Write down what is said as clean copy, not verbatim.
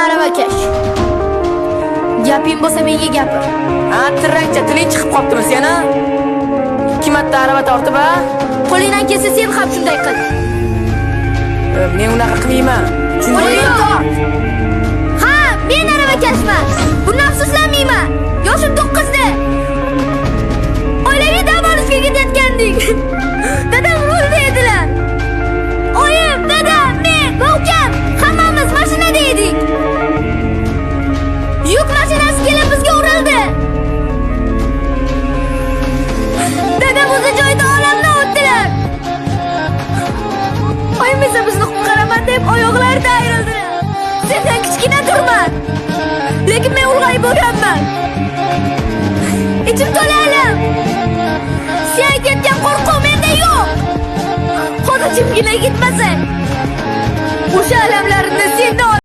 aravakash. Gaping bo'lsa menga gapir. Ha, tirrakcha tiling chiqib qoptimi seni? 2 marta arava tortib a? Qo'lingdan kelsa sen ham shunday qil. Men unaqa qilmayman. Qo'lingni tort. Ha, men aravakashman. Bundan afsuslanmayman. Yoshim 9da. Oilaviy dam olishga ketayotgandik. Dadam rulda edilar. Oyim, dadam, men va ukam hammamiz mashinada edik. Yuk mashinasi kelib bizga urildi. Dadam o'zi joyida olamdan o'tdilar. Oyim esa bizni qutqaraman deb oyoqlarida ayrildilar. Sendan kichkina turman. Lekin men ulg'ayib bo'lganman. Ichim to'la alam. Sen ketgan qo'rquv menda yo'q. Hozir jimgina ketmasang, o'sha alamlarimni sendan